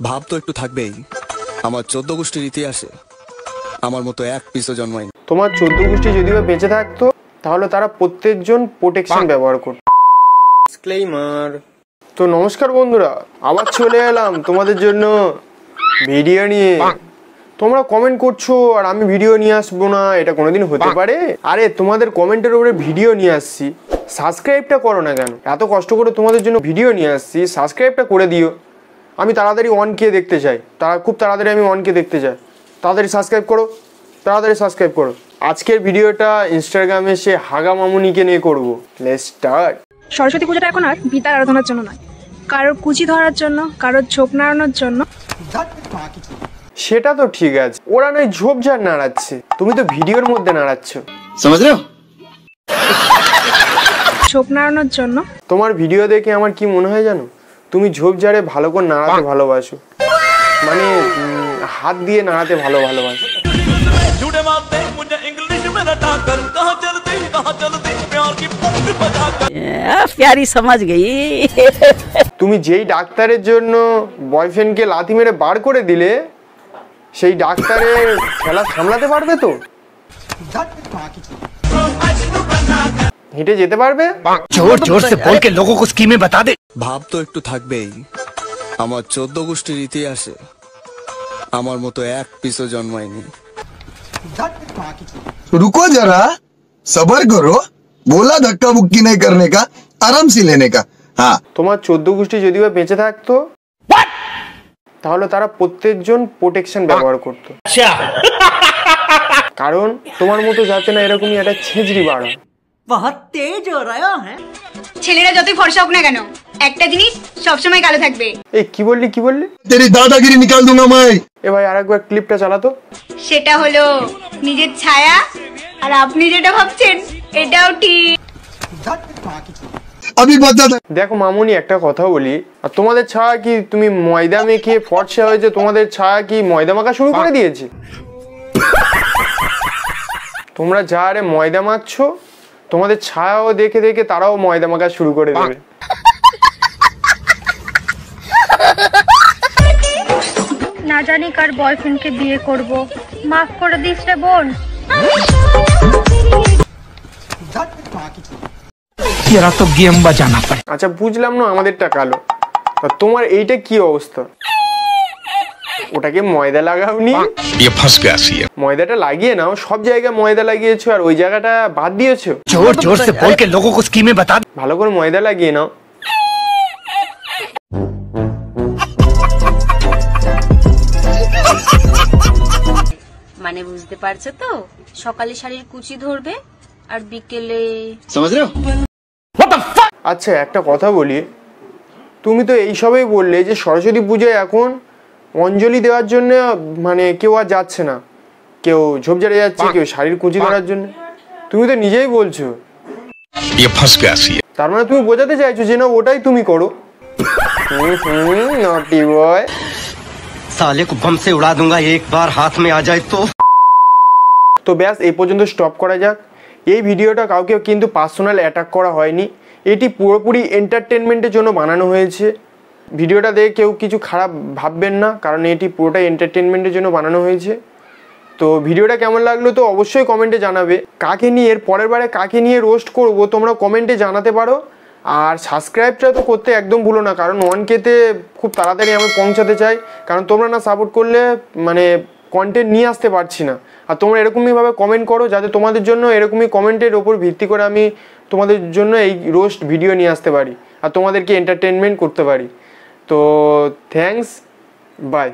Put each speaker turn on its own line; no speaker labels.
ভাব তো একটু থাকবেই। আমার 14 গোষ্ঠীর ইতিহাসে আমার মতো এক পিসও জন্মায়নি।
তোমার 14 গোষ্ঠী যদিও বেঁচে থাকতো তাহলে তারা প্রত্যেকজন প্রোটেকশন ব্যবহার করত। ডিসক্লেইমার। তো নমস্কার বন্ধুরা, আবার চলে এলাম তোমাদের জন্য ভিডিও নিয়ে। তোমরা কমেন্ট করছো আর আমি ভিডিও নিয়ে আসবো না, এটা কোনোদিন হতে পারে? আরে তোমাদের কমেন্টের উপরে ভিডিও নিয়ে আসছি, সাবস্ক্রাইবটা করো না কেন? এত কষ্ট করে তোমাদের জন্য ভিডিও নিয়ে আসছি, সাবস্ক্রাইবটা করে দিও। আমি তাড়াতাড়ি 1K দেখতে চাই, খুব তাড়াতাড়ি আমি 1K দেখতে চাই। তাড়াতাড়ি সাবস্ক্রাইব করো, তাড়াতাড়ি সাবস্ক্রাইব করো। আজকের ভিডিওটা ইনস্টাগ্রামে সে হাগা মামুনিকে নিয়ে করবো। Let's start.
সরস্বতী পুজোটা এখন আর বিদ্যার আরাধনার জন্য নয়, কারোর কুচি ধরার জন্য, কারোর ঝোপ নাড়ানোর জন্য।
সেটা তো ঠিক আছে, ওরা নয় ঝোপঝাড় নাড়াচ্ছে, তুমি তো ভিডিওর মধ্যে নাড়াচ্ছ।
ঝোপ নাড়ানোর জন্য।
তোমার ভিডিও দেখে আমার কি মনে হয় জানো? তুমি ঝোপঝাড়ে ভালো করে নাড়াতে ভালোবাসো, মানে হাত দিয়ে নাড়াতে ভালোবাসো।
प्यारी समझ गई।
তুমি যেই ডাক্তারের জন্য বয়ফ্রেন্ডকে লাথি মেরে বার করে দিলে, সেই ডাক্তারের খেলা সামলাতে পারবে তো? হেঁটে যেতে পারবে?
जोर जोर से बोल के लोगों को स्कीमें बता दे।
ভাব তো একটু থাকবেই। আমার 14 গোষ্ঠীর ইতিহাসে আমার মতো এক পিসও জন্মায়নি।
रुको जरा, सबर करो। बोला धक्का मुक्की नहीं करने का, आराम से लेने का। हाँ,
তোমার 14 গোষ্ঠী যদিও বেঁচে থাকতো তাহলে তারা প্রত্যেকজন প্রোটেকশন ব্যবহার করতো, কারণ তোমার মতো যাতে না এরকমই একটা ছেঁচড়ি বাড়া।
बहुत तेज हो रहा है।
ছেলেরা যতই ফর্সা হোক না কেন, একটা জিনিস সবসময় কালো থাকবে।
এই কি বললি?
तेरी दादागिरी निकाल दूंगा मैं।
এ ভাই আরেকবার ক্লিপটা চালাতো।
সেটা হলো নিজের ছায়া, আর আপনি যেটা ভাবছেন এটাও ঠিক।
अभी बता दे।
দেখো মামুনি, একটা কথা বলি, আর তোমাদের ছায়া কি তুমি ময়দা মেখে ফর্সা হয়েছে? তোমাদের ছায়া কি ময়দা মাখা শুরু করে দিয়েছে? তোমরা যা আরে ময়দা মাখছো, তোমাদের ছায়াও দেখে দেখে তারাও ময়দা মাখা শুরু করে দেবে।
না জানি কার বয়ফ্রেন্ডকে বিয়ে করব, মাফ করে দিস রে বোন।
तेरा तो गेम बजाना पड़े।
আচ্ছা বুঝলাম না, আমাদেরটা কালো, তা তোমার এইটা কি অবস্থা? ওটাকে ময়দা লাগাওনি?
ये फंस गया सी है।
ময়দাটা লাগিয়ে নাও, সব জায়গায় ময়দা লাগিয়েছো আর ওই জায়গাটা বাদ দিয়েছো।
जोर जोर से बोल के लोगों को स्कीमें बता दे।
ভালো করে ময়দা লাগিয়ে নাও।
মানে বুঝতে পারছো তো, সকালে শাড়ির কুচি ধরবে আর বিকেলে।
আচ্ছা একটা কথা বলি, তুমি তো এইসবই বললে যে সরস্বতী পূজায় এখন অঞ্জলি দেওয়ার জন্য মানে কেউ আর যাচ্ছে না, কেউ ঝোপঝাড়ে যাচ্ছে, কেউ শাড়ির কুচি ধরার জন্য। তুমি তো নিজেই বলছো,
ये फंस गया सी है।
তার মানে তুমি বোঝাতে চাইছো যে না ওটাই তুমি করো। নটি বয়।
साले को बम से उड़ा दूंगा एक बार हाथ में आ जाए तो।
তো ব্যাস এই পর্যন্ত স্টপ করা যাক। এই ভিডিওটা কাউকে কিন্তু পার্সোনাল অ্যাটাক করা হয়নি, এটি পুরোপুরি এন্টারটেনমেন্টের জন্য বানানো হয়েছে। ভিডিওটা দেখে কেউ কিছু খারাপ ভাববেন না, কারণ এটি পুরোটাই এন্টারটেনমেন্টের জন্য বানানো হয়েছে। তো ভিডিওটা কেমন লাগলো তো অবশ্যই কমেন্টে জানাবে। কাকে নিয়ে এর পরের বারে কাকে নিয়ে রোস্ট করব তোমরা কমেন্টে জানাতে পারো। আর সাবস্ক্রাইবটা তো করতে একদম ভুলো না, কারণ 1K-তে খুব তাড়াতাড়ি আমি পৌঁছাতে চাই, কারণ তোমরা না সাপোর্ট করলে মানে কন্টেন্ট নিয়ে আসতে পারছি না। আর তোমরা এরকমইভাবে কমেন্ট করো যাতে তোমাদের জন্য এরকমই কমেন্টের ওপর ভিত্তি করে আমি তোমাদের জন্য এই রোস্ট ভিডিও নিয়ে আসতে পারি আর তোমাদেরকে এন্টারটেনমেন্ট করতে পারি। তো থ্যাঙ্কস, বাই।